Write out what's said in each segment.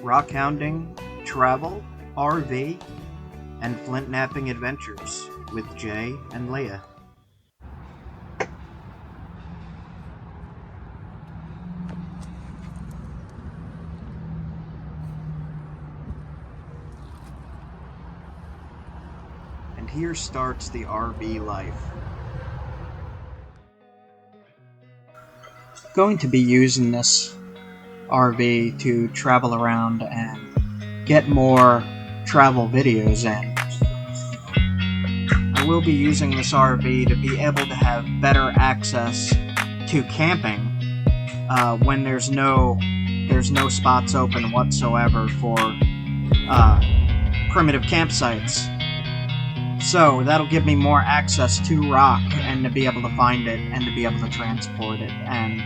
rock hounding, travel, RV, and flint knapping adventures with Jay and Leah. And here starts the RV life. Going to be using this RV to travel around and get more travel videos in. I will be using this RV to be able to have better access to camping when there's no spots open whatsoever for primitive campsites. So that'll give me more access to rock and to be able to find it and to be able to transport it and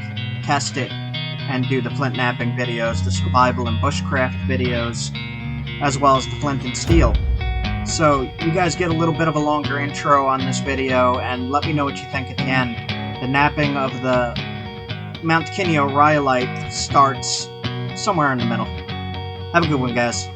test it and do the flint knapping videos, the survival and bushcraft videos, as well as the flint and steel. So you guys get a little bit of a longer intro on this video, and let me know what you think at the end. The knapping of the Mount KINEO RHYOLITE starts somewhere in the middle. Have a good one, guys.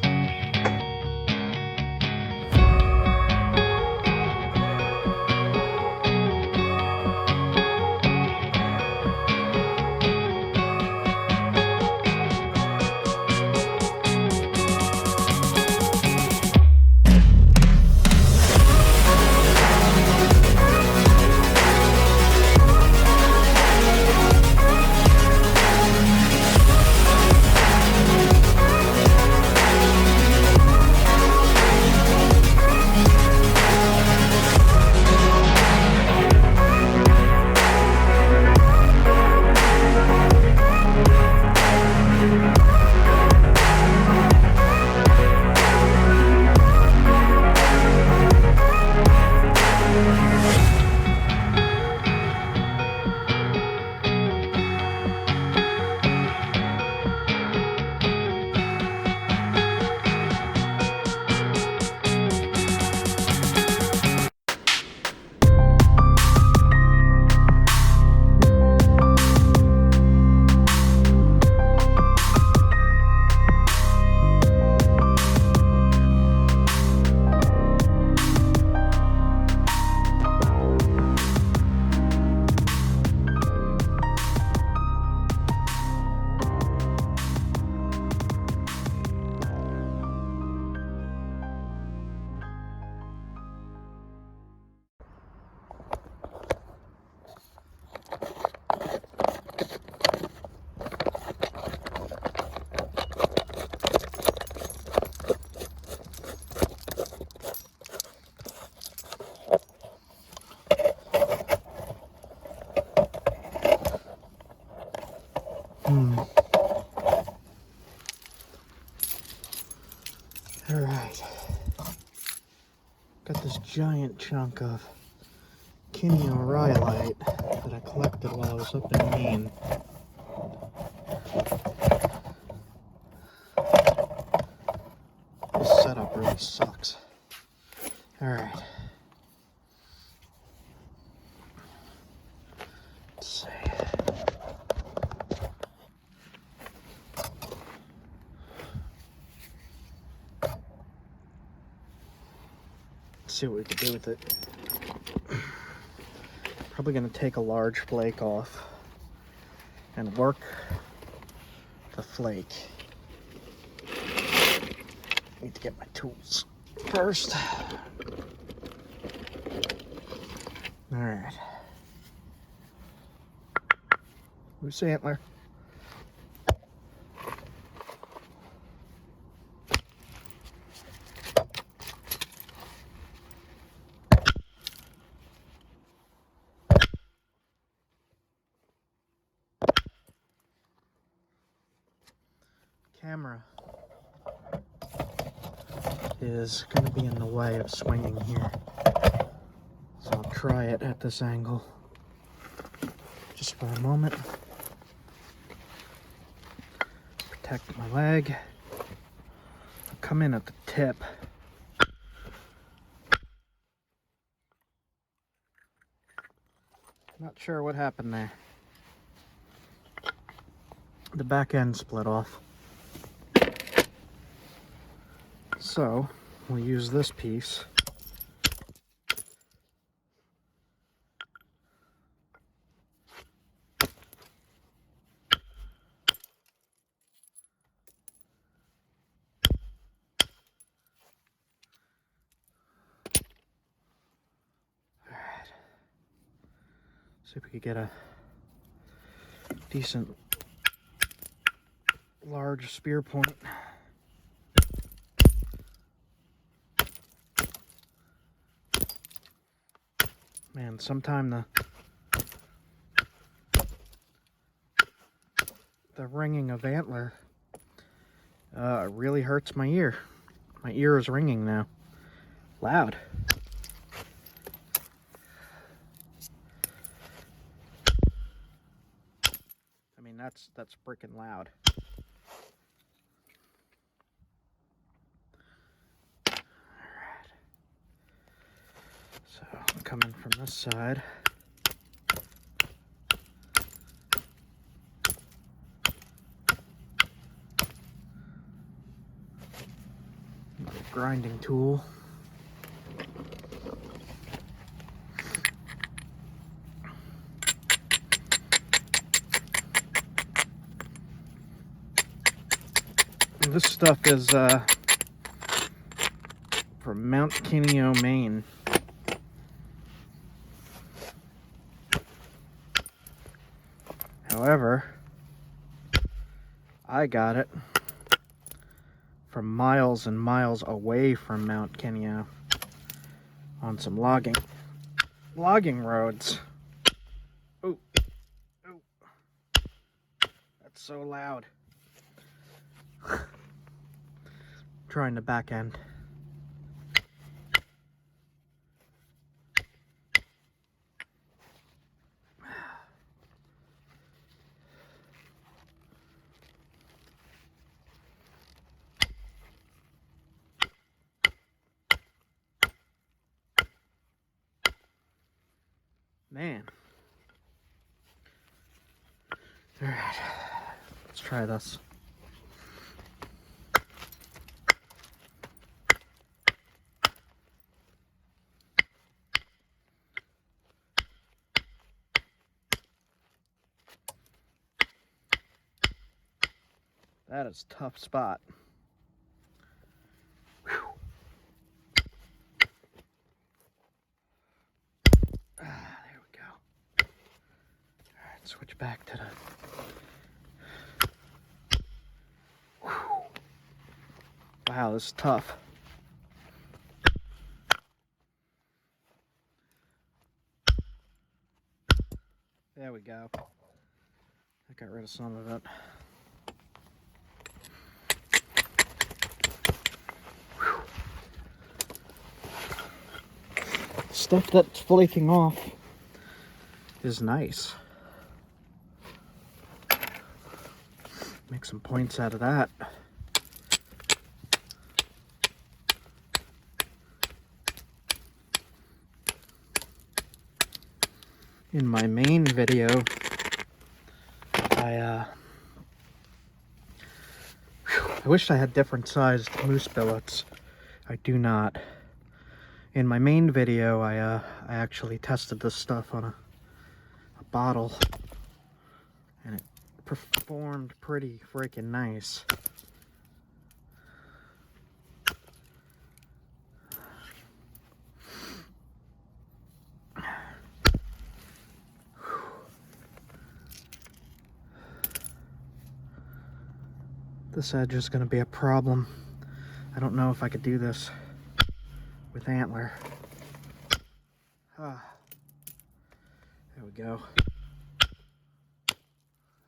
Alright. Got this giant chunk of KINEO RHYOLITE that I collected while I was up in Maine. This setup really sucks. Alright. Let's see. See what we can do with it. Probably going to take a large flake off and work the flake. Need to get my tools first. Alright. Loose antler. Camera is going to be in the way of swinging here, so I'll try it at this angle just for a moment. Protect my leg. I'll come in at the tip. Not sure what happened there. The back end split off. So we'll use this piece. Alright. See if we could get a decent large spear point. Man, sometime the ringing of antler really hurts my ear. My ear is ringing now. Loud. I mean, that's freaking loud. Alright. So, coming from this side. Grinding tool. This stuff is from Mount KINEO, Maine. However, I got it from miles and miles away from Mount KINEO on some logging roads. Oh, oh, that's so loud. Trying to back end. Man. Alright, let's try this. That is a tough spot. Whew. There we go. Alright, switch back to the... Whew. Wow, this is tough. There we go. I got rid of some of it. Stuff that's flaking off is nice. Make some points out of that. In my main video, I wished I had different sized moose billets. I do not. In my main video, I actually tested this stuff on a bottle, and it performed pretty freaking nice. This edge is going to be a problem. I don't know if I could do this with antler. Ah, there we go.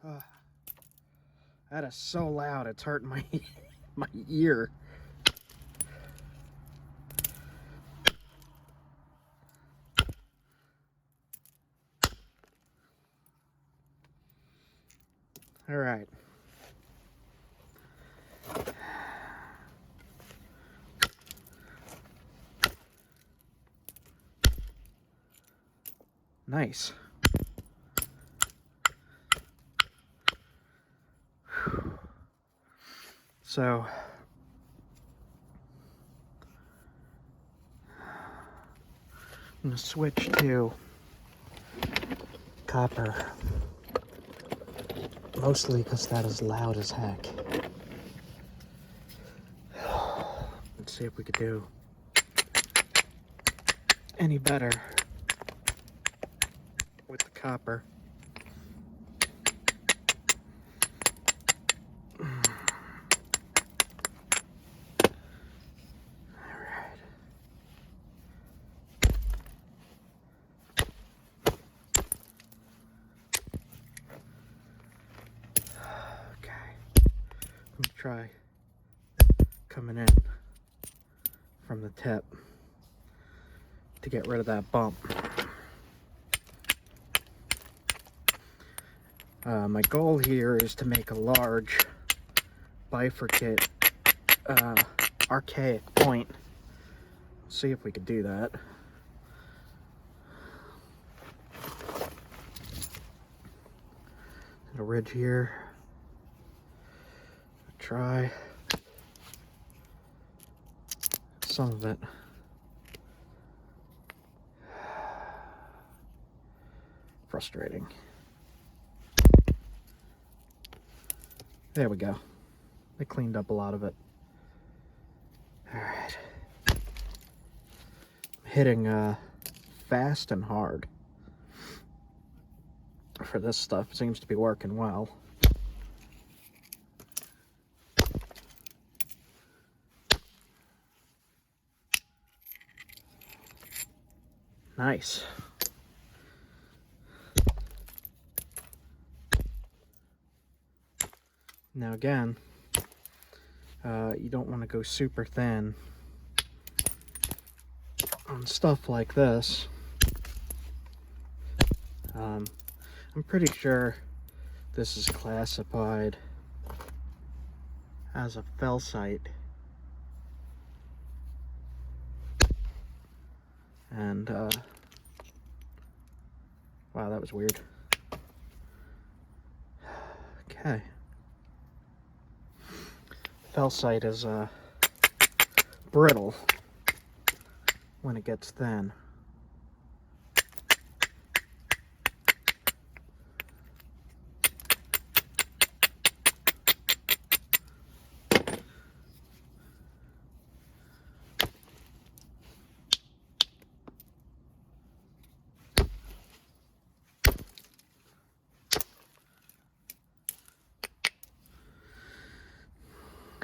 Ah, that is so loud, it's hurting my my ear. All right. Nice. So I'm gonna switch to copper. Mostly because that is loud as heck. Let's see if we could do any better with the copper. Try coming in from the tip to get rid of that bump. My goal here is to make a large bifurcate archaic point. See if we could do that. A ridge here. Try some of it. Frustrating. There we go. I cleaned up a lot of it. All right. Hitting fast and hard for this stuff. It seems to be working well. Nice. Now again, you don't want to go super thin on stuff like this. I'm pretty sure this is classified as a felsite. And, wow, that was weird. Okay. Felsite is, brittle when it gets thin.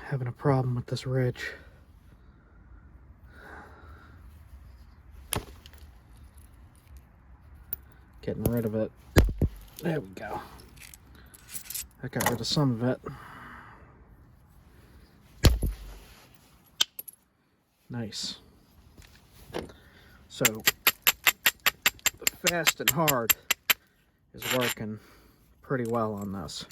Having a problem with this ridge. Getting rid of it. There we go. I got rid of some of it. Nice. So, the fast and hard is working pretty well on this.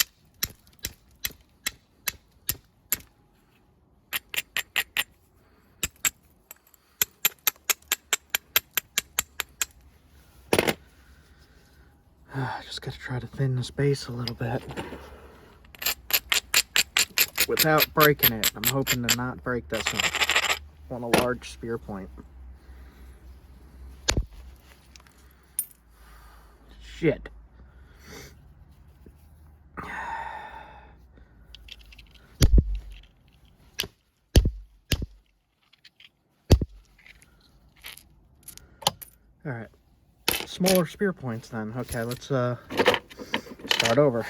Just gotta try to thin this base a little bit without breaking it. I'm hoping to not break this on a large spear point. Shit. All right. Smaller spear points then. Okay, let's start over.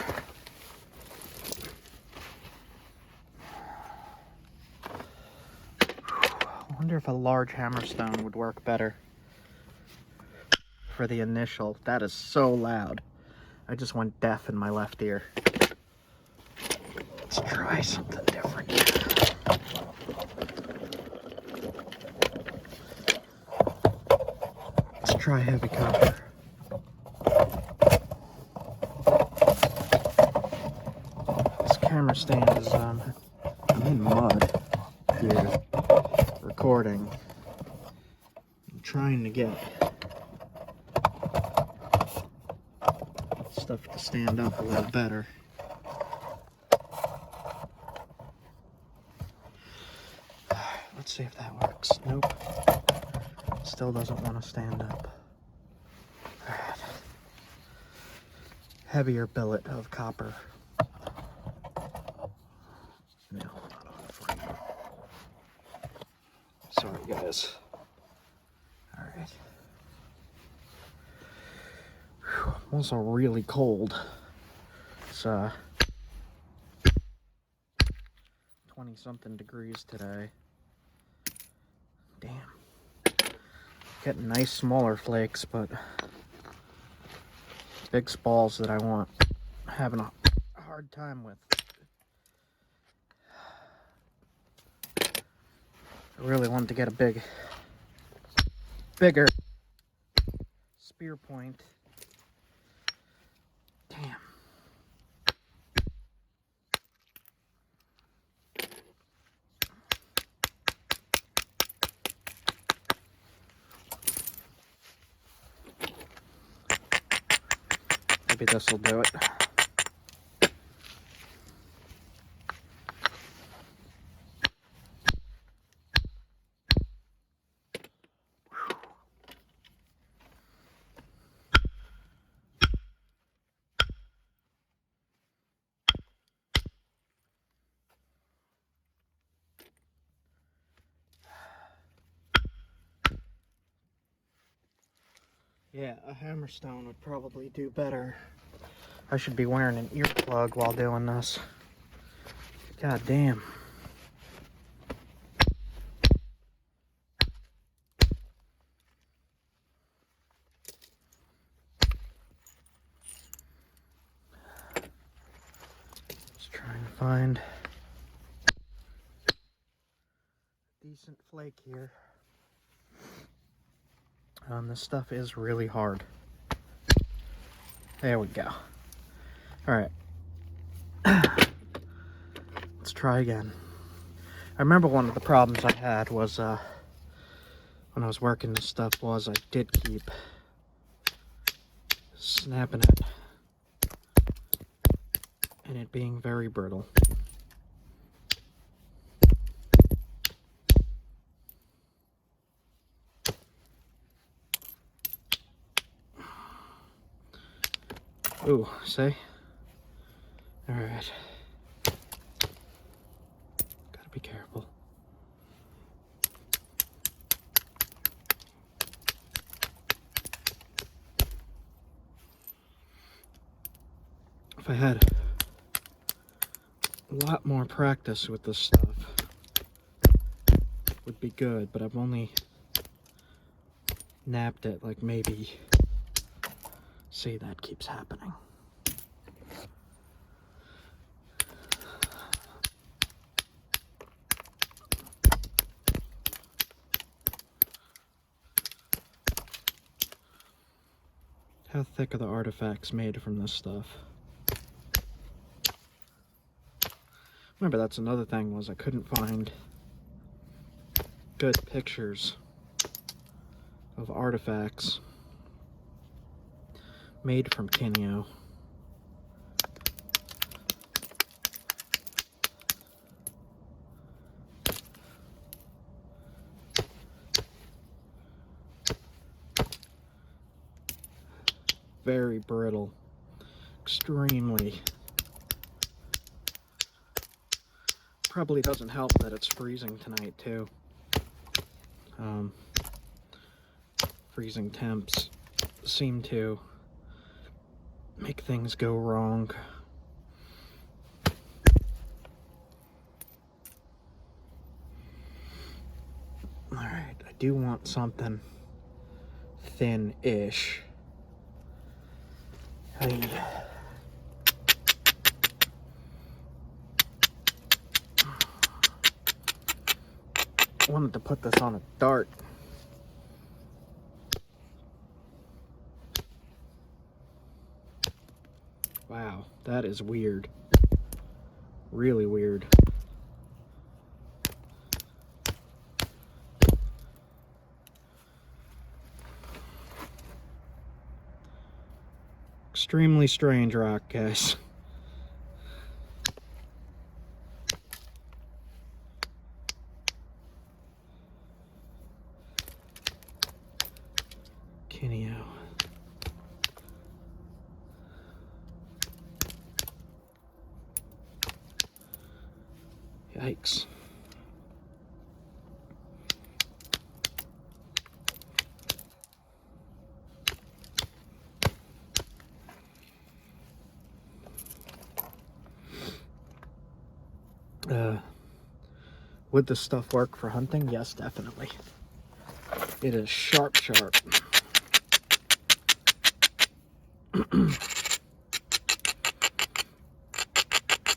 I wonder if a large hammerstone would work better for the initial. That is so loud. I just went deaf in my left ear. Let's try something different. Let's try heavy copper. This camera stand is I'm in mud here recording. I'm trying to get stuff to stand up a little better. Let's see if that works. Nope. Still doesn't want to stand up. Alright. Heavier billet of copper. No, not on for you. Sorry, guys. Alright. I'm also really cold. It's 20-something degrees today. Damn. Getting nice smaller flakes, but big spalls that I want. Having a hard time with. I really wanted to get a bigger spear point. Damn. Maybe this will do it. Yeah, a hammerstone would probably do better. I should be wearing an earplug while doing this. God damn. Just trying to find a decent flake here. This stuff is really hard. There we go. Alright. Let's try again. I remember one of the problems I had was when I was working this stuff was I did keep snapping it and it being very brittle. Ooh, see? Alright. Gotta be careful. If I had a lot more practice with this stuff, would be good, but I've only napped it like maybe. See, that keeps happening. How thick are the artifacts made from this stuff? Remember, that's another thing, was I couldn't find good pictures of artifacts made from KINEO. Very brittle. Extremely. Probably doesn't help that it's freezing tonight too. Freezing temps seem to make things go wrong. Alright, I do want something thin-ish. I wanted to put this on a dart. Wow, that is weird. Really weird. Extremely strange rock, guys. KINEO. Yikes. Would this stuff work for hunting? Yes, definitely. It is sharp, sharp.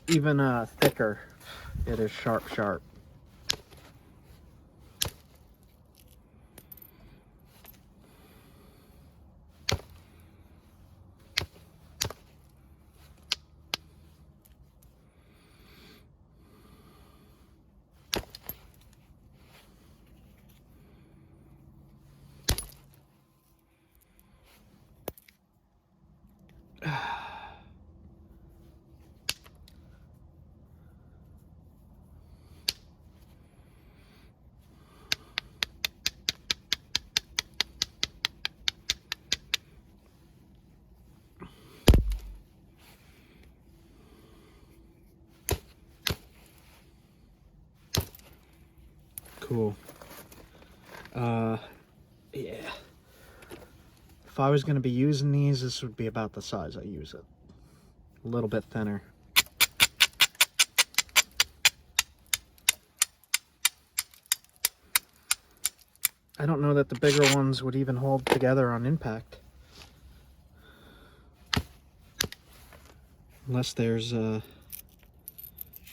Even thicker, it is sharp, sharp. Cool. Yeah. If I was going to be using these, this would be about the size I use it. A little bit thinner. I don't know that the bigger ones would even hold together on impact. Unless there's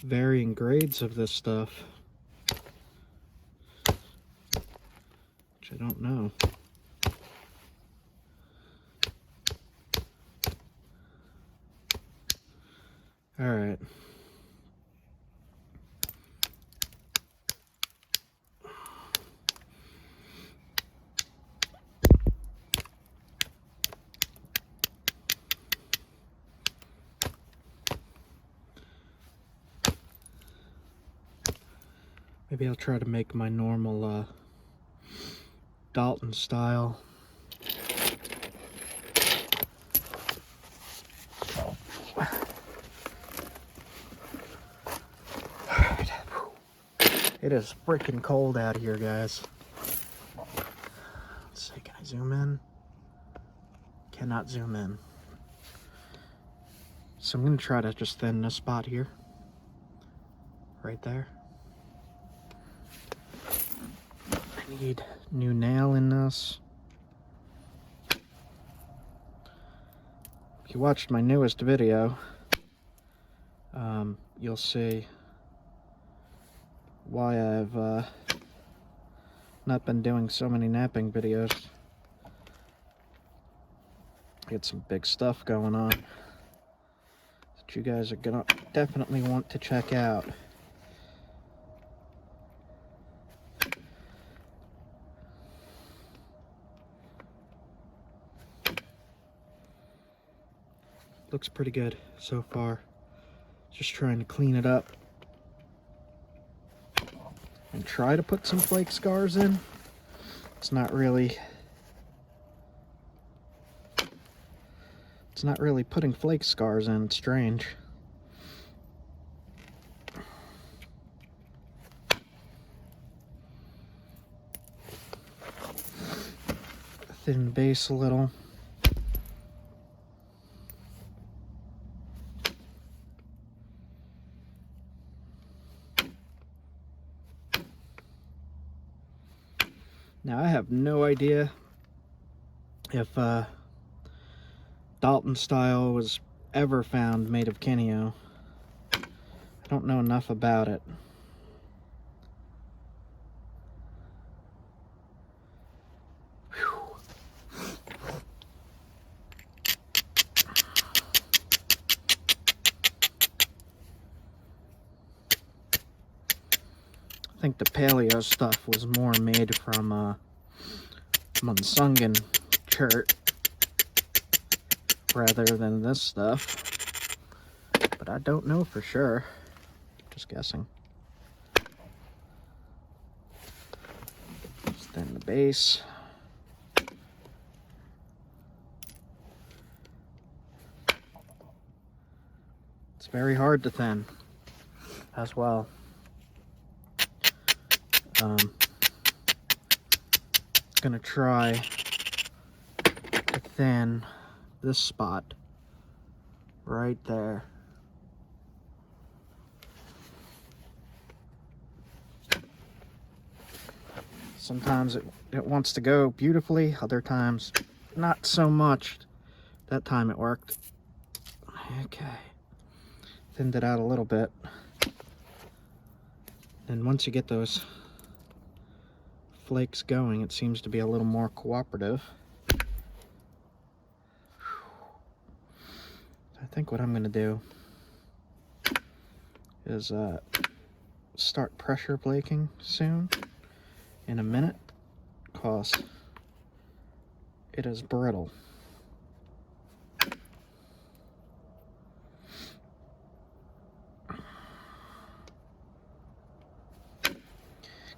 varying grades of this stuff. Which I don't know. Alright. Maybe I'll try to make my normal Dalton style. Alright. It is freaking cold out here, guys. Let's see, can I zoom in? Cannot zoom in. So I'm going to try to just thin this spot here. Right there. I need new nail in this. If you watched my newest video, you'll see why I've not been doing so many napping videos. Get some big stuff going on that you guys are gonna definitely want to check out. Looks pretty good so far. Just trying to clean it up and try to put some flake scars in. It's not really putting flake scars in. It's strange. Thin the base a little. Now I have no idea if Dalton style was ever found made of KINEO. I don't know enough about it. Whew. I think the paleo stuff was more made from Munsungan chert rather than this stuff, but I don't know for sure. Just guessing. Just thin the base. very hard to thin as well. Gonna try to thin this spot right there. Sometimes it wants to go beautifully, other times not so much. That time it worked. Okay. Thinned it out a little bit. And once you get those flakes going, it seems to be a little more cooperative. I think what I'm going to do is start pressure flaking soon, in a minute, because it is brittle.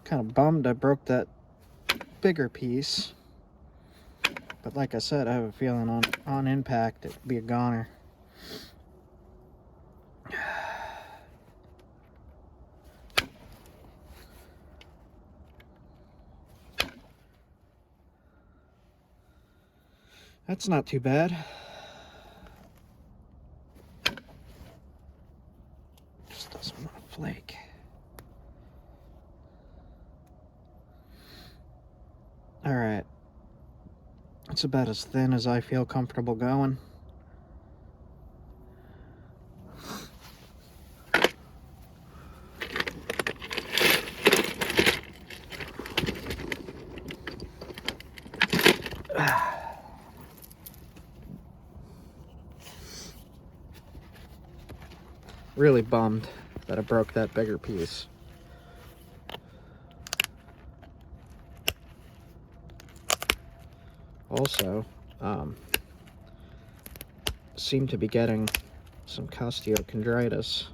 Kind of bummed I broke that bigger piece, but like I said, I have a feeling on impact it'd be a goner. That's not too bad. Just doesn't want to flake. All right. It's about as thin as I feel comfortable going. Really bummed that I broke that bigger piece. Also, seem to be getting some costeochondritis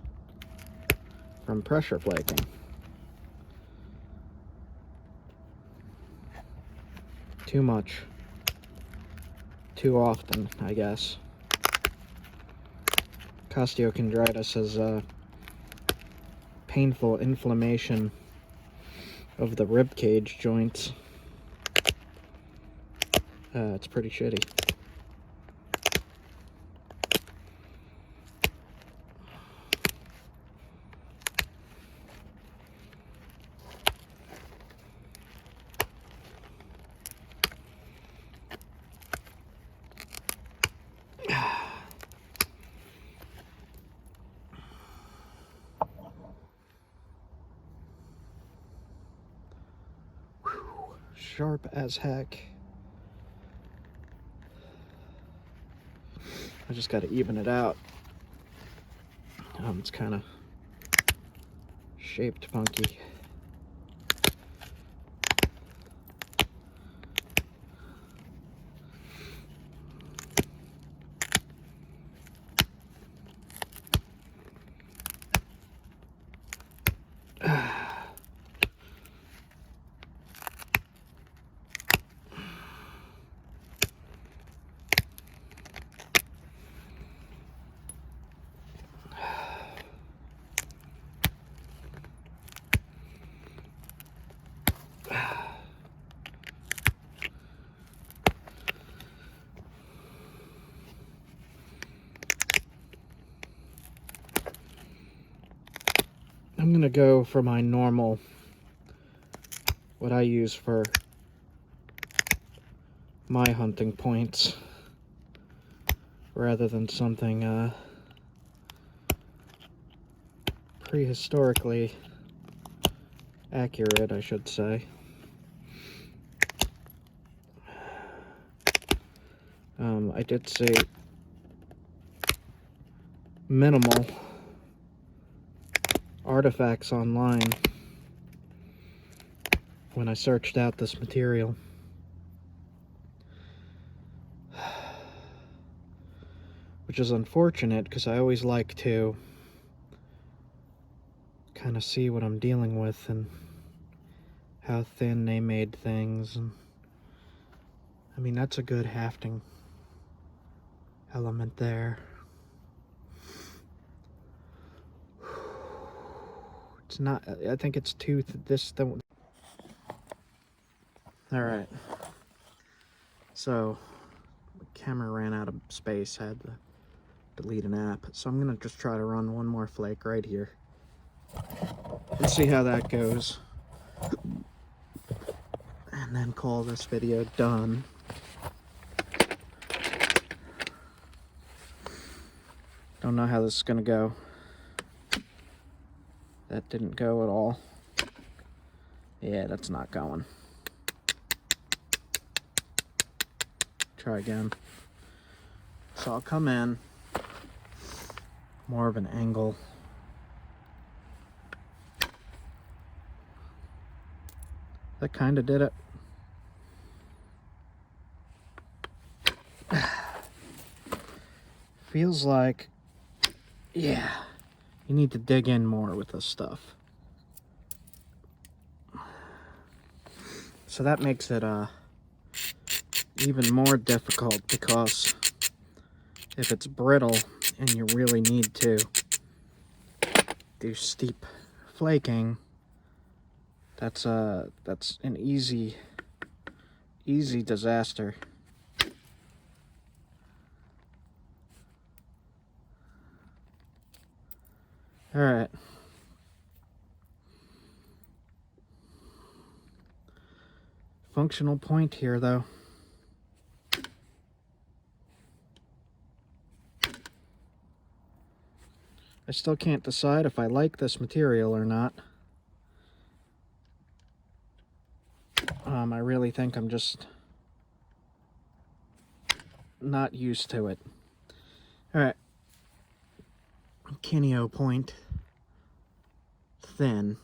from pressure flaking. Too much. Too often, I guess. Costeochondritis is painful inflammation of the rib cage joints. It's pretty shitty. Sharp as heck. I just got to even it out. It's kind of shaped funky. I'm gonna go for my normal, what I use for my hunting points, rather than something prehistorically accurate, I should say. I did see minimal artifacts online when I searched out this material. Which is unfortunate, because I always like to kind of see what I'm dealing with and how thin they made things. And I mean, that's a good hafting element there. It's not, I think it's Alright. So, the camera ran out of space, had to delete an app. So I'm gonna just try to run one more flake right here. And see how that goes. And then call this video done. Don't know how this is gonna go. That didn't go at all. Yeah, that's not going. Try again. So I'll come in more of an angle. That kind of did it. Feels like, yeah, you need to dig in more with this stuff. So that makes it even more difficult, because if it's brittle and you really need to do steep flaking, that's an easy disaster. All right. Functional point here, though. I still can't decide if I like this material or not. I really think I'm just not used to it. All right. KINEO point. Thin.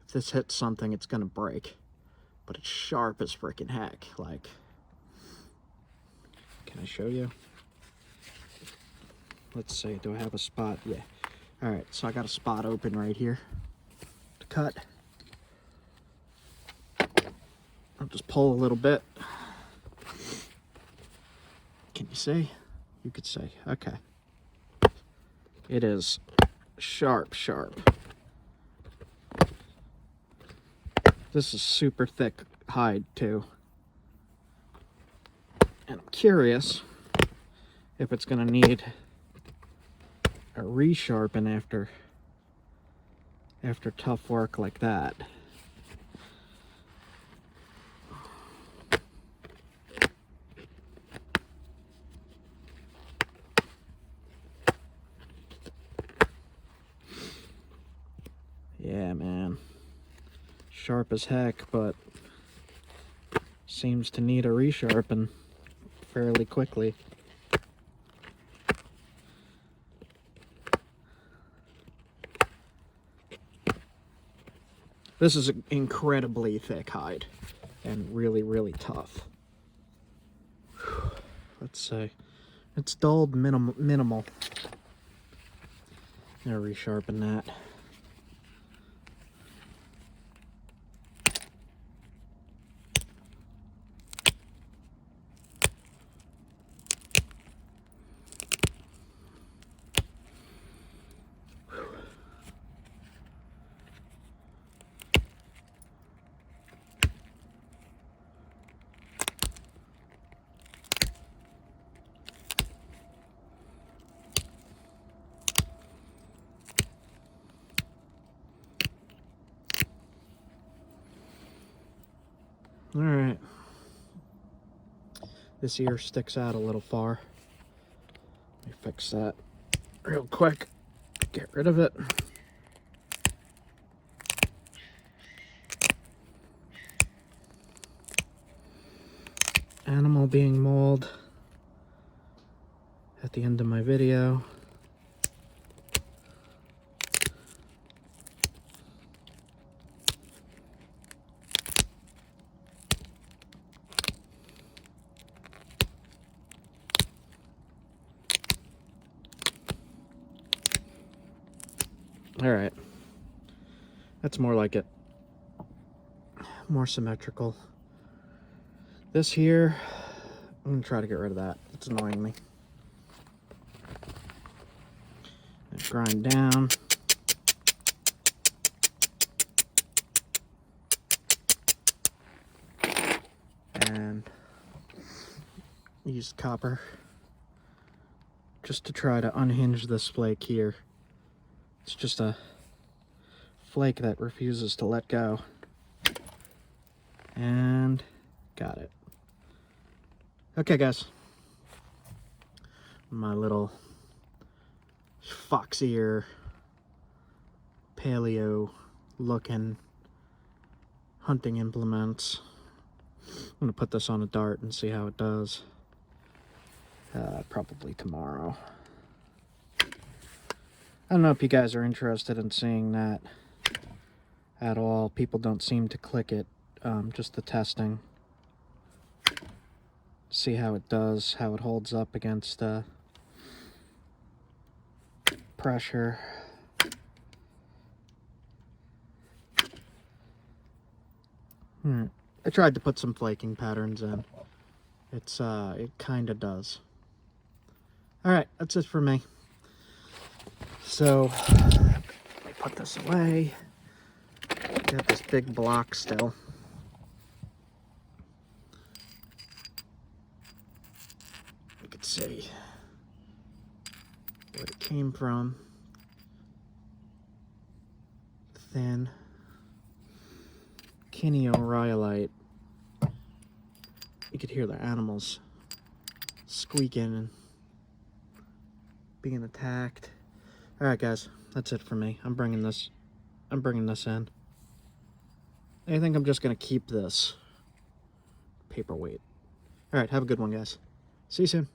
If this hits something, it's gonna break. But it's sharp as freaking heck. Like, can I show you? Let's see, do I have a spot? Yeah. All right, so I got a spot open right here to cut. I'll just pull a little bit. Can you see? You could see. Okay. It is sharp. This is super thick hide too. And I'm curious if it's gonna need a resharpen after tough work like that. Yeah, man. Sharp as heck, but seems to need a resharpen fairly quickly. This is an incredibly thick hide and really tough. Let's say it's dulled minimal. I'll resharpen that. All right. This ear sticks out a little far. Let me fix that real quick. Get rid of it. Animal being mauled at the end of my video. All right, that's more like it. More symmetrical. This here, I'm gonna try to get rid of that. It's annoying me. And grind down. used copper just to try to unhinge this flake here. It's just a flake that refuses to let go. And got it. Okay, guys. My little fox ear, paleo looking hunting implements. I'm gonna put this on a dart and see how it does. Probably tomorrow. I don't know if you guys are interested in seeing that at all. People don't seem to click it. Just the testing. See how it does, how it holds up against pressure. I tried to put some flaking patterns in. It kind of does. Alright, that's it for me. So, let me put this away. Got this big block still. You can see where it came from. Thin KINEO RHYOLITE. You could hear the animals squeaking and being attacked. Alright guys, that's it for me. I'm bringing this in. I think I'm just gonna keep this paperweight. Alright, have a good one guys. See you soon.